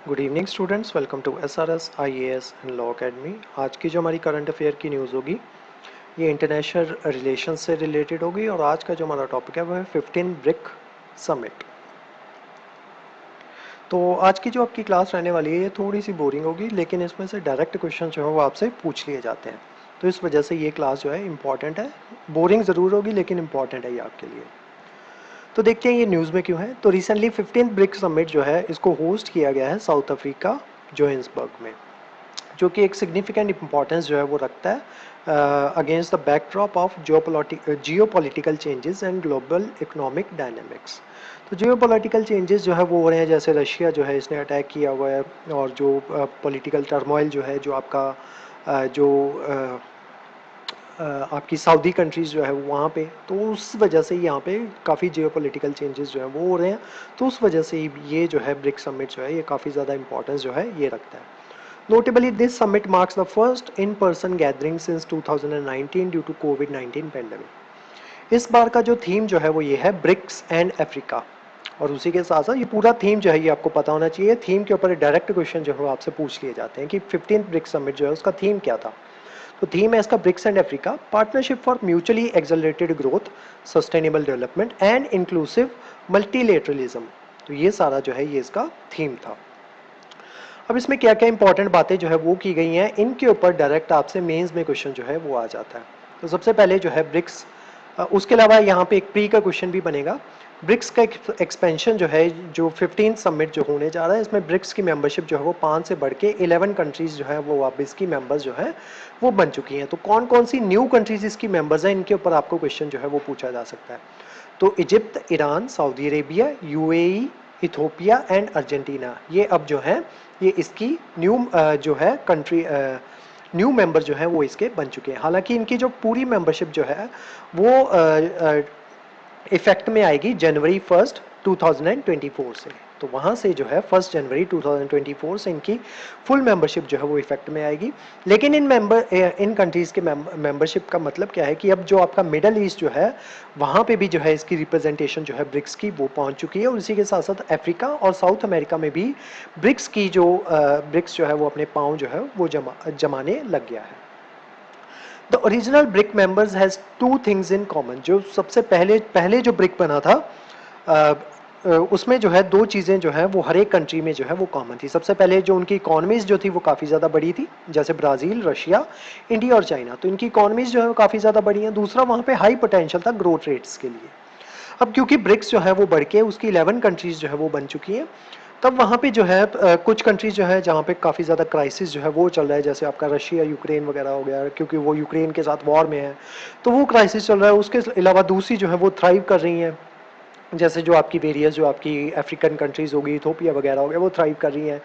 Good evening students, welcome to SRS IAS and law academy. आज की जो हमारी करंट अफेयर की न्यूज़ होगी ये इंटरनेशनल रिलेशंस से रिलेटेड होगी और आज का जो हमारा टॉपिक है वो है 15 ब्रिक समिट। तो आज की जो आपकी क्लास रहने वाली है ये थोड़ी सी बोरिंग होगी, लेकिन इसमें से डायरेक्ट क्वेश्चन जो है वो आपसे पूछ लिए जाते हैं, तो इस वजह से ये क्लास जो है इम्पॉर्टेंट है। बोरिंग ज़रूर होगी लेकिन इम्पॉर्टेंट है ये आपके लिए। तो देखते हैं ये न्यूज़ में क्यों है। तो रिसेंटली 15 ब्रिक समिट जो है इसको होस्ट किया गया है साउथ अफ्रीका जोहान्सबर्ग में, जो कि एक सिग्निफिकेंट इंपॉर्टेंस जो है वो रखता है against the backdrop of geopolitical changes and global economic dynamics. तो जियोपॉलिटिकल चेंजेस जो है वो हो रहे हैं, जैसे रशिया जो है इसने अटैक किया हुआ है और जो पॉलिटिकल टर्मोइल जो है, जो आपका जो आपकी सऊदी कंट्रीज़ जो है वहाँ पे, तो उस वजह से यहाँ पे काफ़ी जियोपॉलिटिकल चेंजेस जो है वो हो रहे हैं। तो उस वजह से ये जो है ब्रिक्स समिट जो है ये काफ़ी ज़्यादा इंपॉर्टेंस जो है ये रखता है। Notably, this summit marks the first in-person gathering since 2019 due to COVID-19 pandemic. इस बार का जो थीम जो है वो ये है ब्रिक्स एंड अफ्रीका, और उसी के साथ साथ ये पूरा थीम जो है ये आपको पता होना चाहिए। थीम के ऊपर डायरेक्ट क्वेश्चन जो है आपसे पूछ लिए जाते हैं कि 15th ब्रिक्स समिट जो है उसका थीम क्या था। तो थीम है इसका BRICS and Africa, partnership for mutually accelerated growth, sustainable development and inclusive multilateralism. तो ये सारा जो है ये इसका थीम था। अब इसमें क्या क्या इंपॉर्टेंट बातें जो है वो की गई हैं, इनके ऊपर डायरेक्ट आपसे मेंस में क्वेश्चन जो है वो आ जाता है। तो सबसे पहले जो है ब्रिक्स, उसके अलावा यहाँ पे एक प्री का क्वेश्चन भी बनेगा। ब्रिक्स का एक्सपेंशन जो है, जो 15 समिट जो होने जा रहा है, इसमें ब्रिक्स की मेंबरशिप जो है वो 5 से बढ़ के 11 कंट्रीज जो है वो अब इसकी मेंबर्स जो है वो बन चुकी हैं। तो कौन कौन सी न्यू कंट्रीज इसकी मेंबर्स हैं, इनके ऊपर आपको क्वेश्चन जो है वो पूछा जा सकता है। तो Egypt, Iran, Saudi Arabia, UAE, Ethiopia and Argentina, ये अब जो है ये इसकी न्यू जो है कंट्री न्यू मेंबर जो है वो इसके बन चुके हैं। हालांकि इनकी जो पूरी मेंबरशिप जो है वो इफेक्ट में आएगी जनवरी 1 2024 से। तो वहाँ से जो है 1 जनवरी 2024 से इनकी फुल मेंबरशिप जो है वो इफेक्ट में आएगी। लेकिन इन कंट्रीज़ के मेंबरशिप का मतलब क्या है कि अब जो आपका मिडल ईस्ट जो है वहाँ पे भी जो है इसकी रिप्रेजेंटेशन जो है ब्रिक्स की वो पहुँच चुकी है, और इसी के साथ साथ अफ्रीका और साउथ अमेरिका में भी ब्रिक्स की जो ब्रिक्स जो है वो अपने पाँव जो है वो जमाने लग गया है। The original brick members has two things in common. जो सबसे पहले पहले जो ब्रिक बना था उसमें जो है दो चीज़ें जो है वो हर एक कंट्री में जो है वो कॉमन थी। सबसे पहले जो उनकी इकोनॉमीज़ जो थी वो काफ़ी ज़्यादा बड़ी थी, जैसे ब्राज़ील, रशिया, इंडिया और चाइना। तो इनकी इकोनॉमीज़ जो है वो काफ़ी ज़्यादा बड़ी हैं। दूसरा, वहाँ पे हाई पोटेंशियल था ग्रोथ रेट्स के लिए। अब क्योंकि ब्रिक्स जो है वो बढ़ के उसकी 11 कंट्रीज़ जो है वो बन चुकी हैं, तब वहाँ पे जो है कुछ कंट्रीज़ जो है जहाँ पे काफ़ी ज़्यादा क्राइसिस जो है वो चल रहा है, जैसे आपका रशिया, यूक्रेन वगैरह हो गया, क्योंकि वो यूक्रेन के साथ वॉर में है, तो वो क्राइसिस चल रहा है। उसके अलावा दूसरी जो है वो थ्राइव कर रही हैं, जैसे जो आपकी वेरियस जो आपकी अफ्रीकन कंट्रीज़ होगी, इथोपिया वगैरह हो गया, वो थ्राइव कर रही हैं।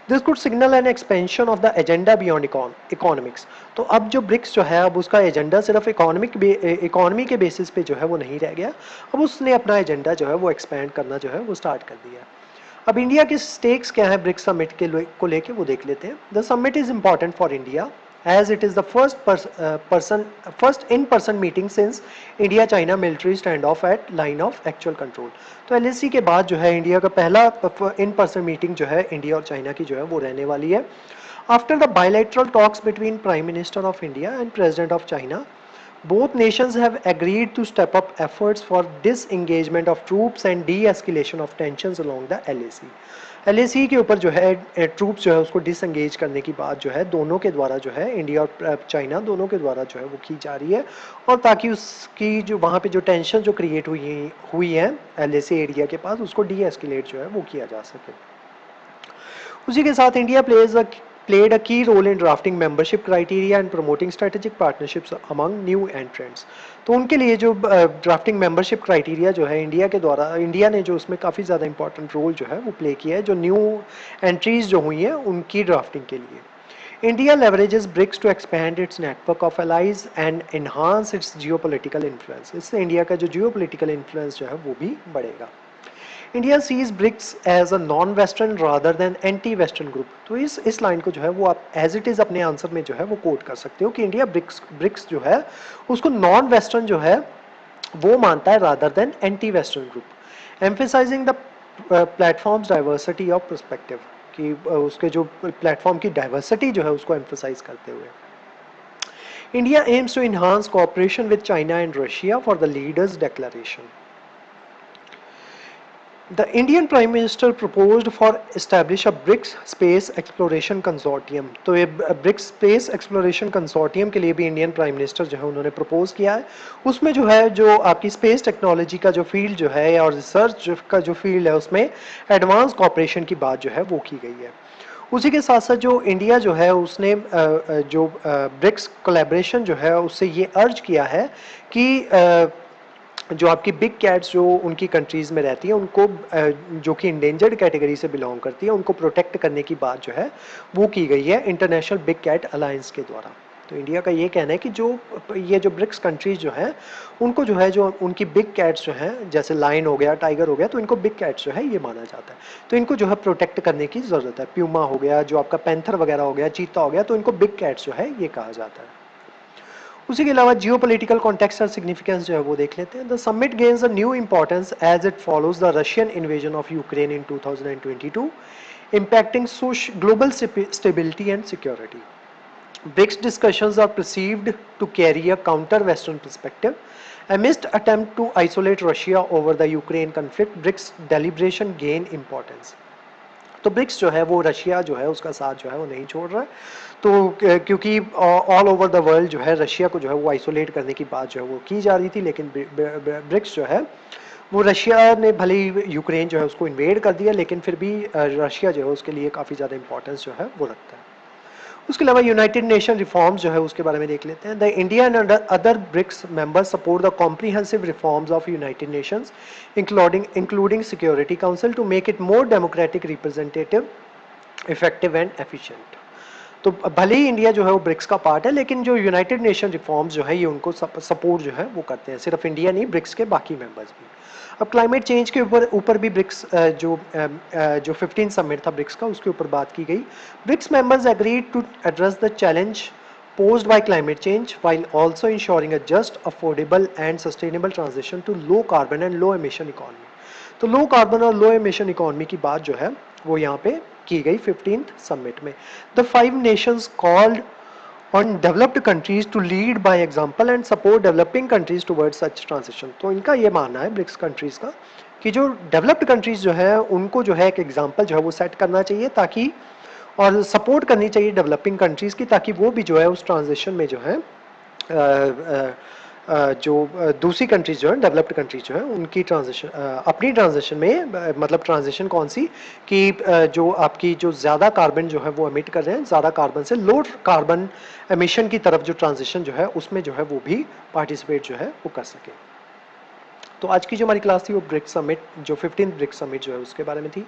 This could signal N expansion of the agenda beyond economics. तो अब जो ब्रिक्स जो है अब उसका एजेंडा सिर्फ इकोनॉमी के बेसिस पे जो है वो नहीं रह गया, अब उसने अपना एजेंडा जो है वो एक्सपेंड करना जो है वो स्टार्ट कर दिया है। अब इंडिया के स्टेक्स क्या है ब्रिक्स समिट को लेके वो देख लेते हैं। The summit is important for India as it is the first in-person meeting since India-China military standoff at line of actual control। तो एलएसी के बाद जो है इंडिया का पहला इन पर्सन मीटिंग जो है इंडिया और चाइना की जो है वो रहने वाली है। After the bilateral talks between prime minister of India and president of China, both nations have agreed to step up efforts for disengagement of troops and de-escalation of tensions along the LAC। LAC के ऊपर जो है troops जो है उसको disengage करने की बात जो है दोनों के द्वारा जो है इंडिया और चाइना दोनों के द्वारा जो है वो की जा रही है, और ताकि उसकी जो वहाँ पे जो टेंशन जो क्रिएट हुई है LAC एरिया के पास, उसको डी एस्केलेट जो है वो किया जा सके। उसी के साथ India played a key role in drafting membership criteria and promoting strategic partnerships among new entrants। तो उनके लिए जो ड्राफ्टिंग मेंबरशिप क्राइटेरिया जो है इंडिया के द्वारा, इंडिया ने जो उसमें काफ़ी ज़्यादा इंपॉर्टेंट रोल जो है वो प्ले किया है, जो न्यू एंट्रीज जो हुई हैं उनकी ड्राफ्टिंग के लिए। India leverages BRICS to expand its network of allies and enhance its geopolitical influence. इससे इंडिया का जो जियोपॉलिटिकल इन्फ्लुएंस जो है वो भी बढ़ेगा। India sees BRICS as a non western rather than anti western group. तो इस लाइन को जो है वो आप एज इट इज़ अपने आंसर में जो है वो कोट कर सकते हो कि इंडिया ब्रिक्स जो है उसको नॉन वेस्टर्न जो है वो मानता है rather than anti western group, emphasizing the platforms diversity of perspective. कि उसके जो प्लेटफॉर्म की डाइवर्सिटी जो है उसको एम्फोसाइज करते हुए। India aims to enhance cooperation with China and Russia for the leaders' declaration. The Indian Prime Minister proposed for establish a BRICS Space Exploration Consortium. तो ये BRICS Space Exploration Consortium के लिए भी इंडियन प्राइम मिनिस्टर जो है उन्होंने propose किया है। उसमें जो है जो आपकी स्पेस टेक्नोलॉजी का जो फील्ड जो है और रिसर्च का जो फील्ड है उसमें एडवांस कॉपरेशन की बात जो है वो की गई है। उसी के साथ साथ जो इंडिया जो है उसने जो ब्रिक्स कोलैबोरेशन जो है उससे ये अर्ज किया है कि जो आपकी बिग कैट्स जो उनकी कंट्रीज़ में रहती हैं उनको जो कि इंडेंजर्ड कैटेगरी से बिलोंग करती है उनको प्रोटेक्ट करने की बात जो है वो की गई है इंटरनेशनल बिग कैट अलायंस के द्वारा। तो इंडिया का ये कहना है कि जो ये जो ब्रिक्स कंट्रीज जो हैं उनको जो है जो उनकी बिग कैट्स जो हैं जैसे लायन हो गया, टाइगर हो गया, तो इनको बिग कैट्स जो है ये माना जाता है, तो इनको जो है प्रोटेक्ट करने की ज़रूरत है। प्यूमा हो गया, जो आपका पैंथर वगैरह हो गया, चीता हो गया, तो इनको बिग कैट्स जो है ये कहा जाता है। उसी के अलावा जियोपॉलिटिकल कॉन्टेक्स्ट और सिग्निफिकेंस जो है वो देख लेते हैं। The summit gains a new importance as it follows the Russian invasion of Ukraine in 2022 impacting global stability and security. BRICS discussions are perceived to carry a counter-Western perspective. Amidst attempt to isolate Russia over the Ukraine conflict, BRICS deliberation gain importance. तो BRICS जो है वो Russia जो है उसका साथ जो है वो नहीं छोड़ रहा है, तो क्योंकि ऑल ओवर द वर्ल्ड जो है रशिया को जो है वो आइसोलेट करने की बात जो है वो की जा रही थी, लेकिन ब्रिक्स जो है वो रशिया ने भले ही यूक्रेन जो है उसको इन्वेड कर दिया, लेकिन फिर भी रशिया जो है उसके लिए काफ़ी ज़्यादा इंपॉर्टेंस जो है वो रखता है। उसके अलावा यूनाइटेड नेशन रिफॉर्म्स जो है उसके बारे में देख लेते हैं। The India and other BRICS members support the comprehensive reforms of United Nations including Security Council to make it more democratic, representative, effective and efficient. तो भले ही इंडिया जो है वो ब्रिक्स का पार्ट है, लेकिन जो यूनाइटेड नेशन रिफॉर्म्स जो है ये उनको सपोर्ट जो है वो करते हैं, सिर्फ इंडिया नहीं ब्रिक्स के बाकी मेंबर्स भी। अब क्लाइमेट चेंज के ऊपर भी ब्रिक्स जो 15 समिट था ब्रिक्स का उसके ऊपर बात की गई। BRICS members agreed to address the challenge posed by climate change while also ensuring a just, affordable and sustainable transition to low carbon and low emission economy. तो लो कार्बन और लो emission economy की बात जो है वो यहाँ पे की गई 15th समिट में। The 5 nations called on developed countries to lead by example and support developing countries towards such transition. तो इनका ये मानना है ब्रिक्स कंट्रीज का कि जो डेवलप्ड कंट्रीज जो है उनको जो है एक एग्जाम्पल जो है वो सेट करना चाहिए, ताकि और सपोर्ट करनी चाहिए डेवलपिंग कंट्रीज की, ताकि वो भी जो है उस ट्रांजिशन में जो है जो दूसरी कंट्रीज जो है डेवलप्ड कंट्रीज जो है उनकी ट्रांजिशन अपनी ट्रांजिशन में मतलब ट्रांजिशन कौन सी कि जो आपकी जो ज़्यादा कार्बन जो है वो एमिट कर रहे हैं, ज़्यादा कार्बन से लो कार्बन एमिशन की तरफ जो ट्रांजिशन जो है उसमें जो है वो भी पार्टिसिपेट जो है वो कर सके। तो आज की जो हमारी क्लास थी वो ब्रिक्स समिट जो 15th ब्रिक्स समिट जो है उसके बारे में थी।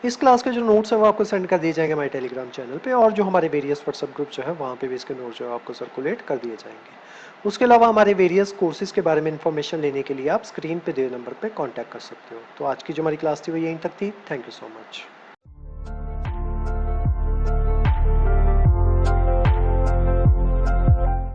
इस क्लास के जो नोट्स हैं वो आपको सेंड कर दिए जाएंगे हमारे टेलीग्राम चैनल पे, और जो हमारे वेरियस व्हाट्सएप ग्रुप जो है वहाँ पे भी इसके नोट्स जो है आपको सर्कुलेट कर दिए जाएंगे। उसके अलावा हमारे वेरियस कोर्सेज के बारे में इन्फॉर्मेशन लेने के लिए आप स्क्रीन पे दिए नंबर पे कांटेक्ट कर सकते हो। तो आज की जो हमारी क्लास थी वो यहीं तक थी। Thank you so much.